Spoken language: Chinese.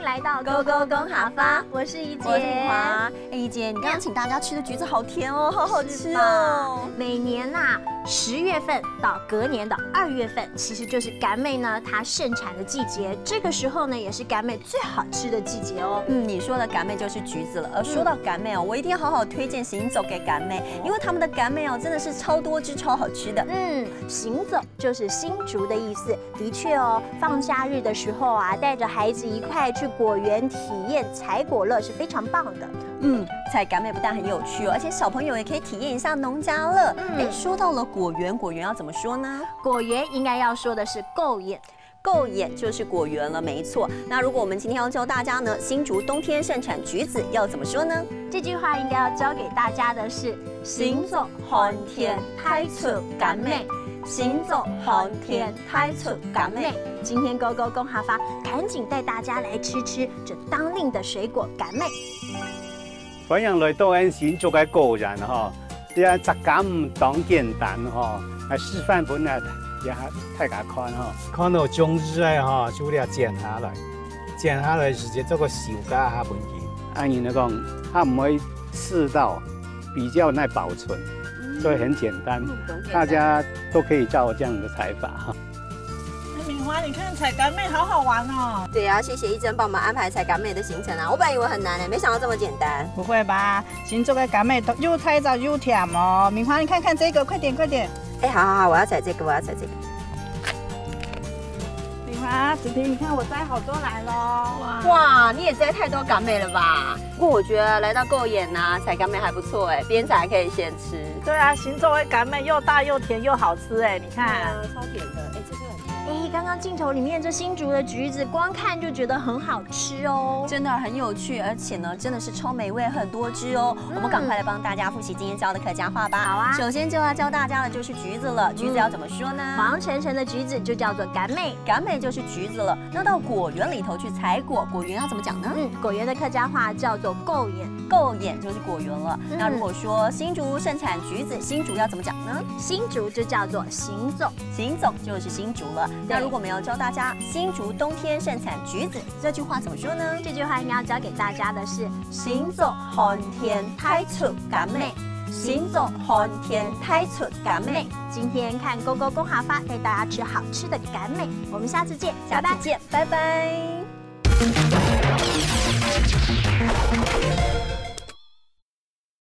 来到勾勾公好发，我是怡姐，我是明华。怡姐，你刚刚请大家吃的橘子好甜哦，好好吃哦。每年10月份到隔年的2月份，其实就是甘妹呢它盛产的季节。这个时候呢，也是甘妹最好吃的季节哦。你说的甘妹就是橘子了。而说到甘妹哦，我一定要好好推荐行走给甘妹，因为他们的甘妹哦真的是超多汁、超好吃的。行走就是新竹的意思。的确哦，放假日的时候带着孩子一块去果园体验采果乐是非常棒的。采甘妹不但很有趣哦，而且小朋友也可以体验一下农家乐。说到了果园，果园要怎么说呢？果园应该要说的是够眼。够眼就是果园了，没错。那如果我们今天要教大家呢，新竹冬天盛产橘子，要怎么说呢？这句话应该要教给大家的是：行走寒天太出甘妹，行走寒天太出甘妹。今天勾勾公好发，赶紧带大家来吃这当令的水果甘妹。欢迎来到俺新竹的果园哈，你啊摘甘唔当简单哈，来示范本来。也太敢看哈，看到种子的哈，就要剪下来，剪下来直接做个小架下本件。按人来讲，它唔会刺到，比较耐保存，所以很简单，大家都可以照这样的采法哈。明华，你看采甘妹好好玩哦。对啊，谢谢一珍帮我们安排采甘妹的行程啊，我本来以为很难没想到这么简单。不会吧？新竹的甘妹都又太早又甜哦。明华，你看看这个，快点快点。好，我要采这个，我要采这个。明华，子婷，你看我摘好多来喽。哇，你也摘太多甘妹了吧？不过我觉得来到够眼采甘妹还不错边采还可以现吃。对啊，新竹的甘妹又大又甜又好吃你看。超甜的，这个。刚刚镜头里面这新竹的橘子，光看就觉得很好吃哦，真的很有趣，而且呢，真的是超美味，很多汁哦。我们赶快来帮大家复习今天教的客家话吧。好啊，首先就要教大家的就是橘子了。橘子要怎么说呢？黄澄澄的橘子就叫做甘妹，甘妹就是橘子了。那到果园里头去采果，果园要怎么讲呢？果园的客家话叫做够眼，够眼就是果园了。那如果说新竹盛产橘子，新竹要怎么讲呢？新竹就叫做行走，行走就是新竹了。那如果我们要教大家新竹冬天盛产橘子，这句话怎么说呢？这句话应该要教给大家的是：行走寒天太出甘妹，行走寒天太出甘妹。今天看勾勾公好发，带大家吃好吃的甘妹，我们下次见，下次见，拜拜。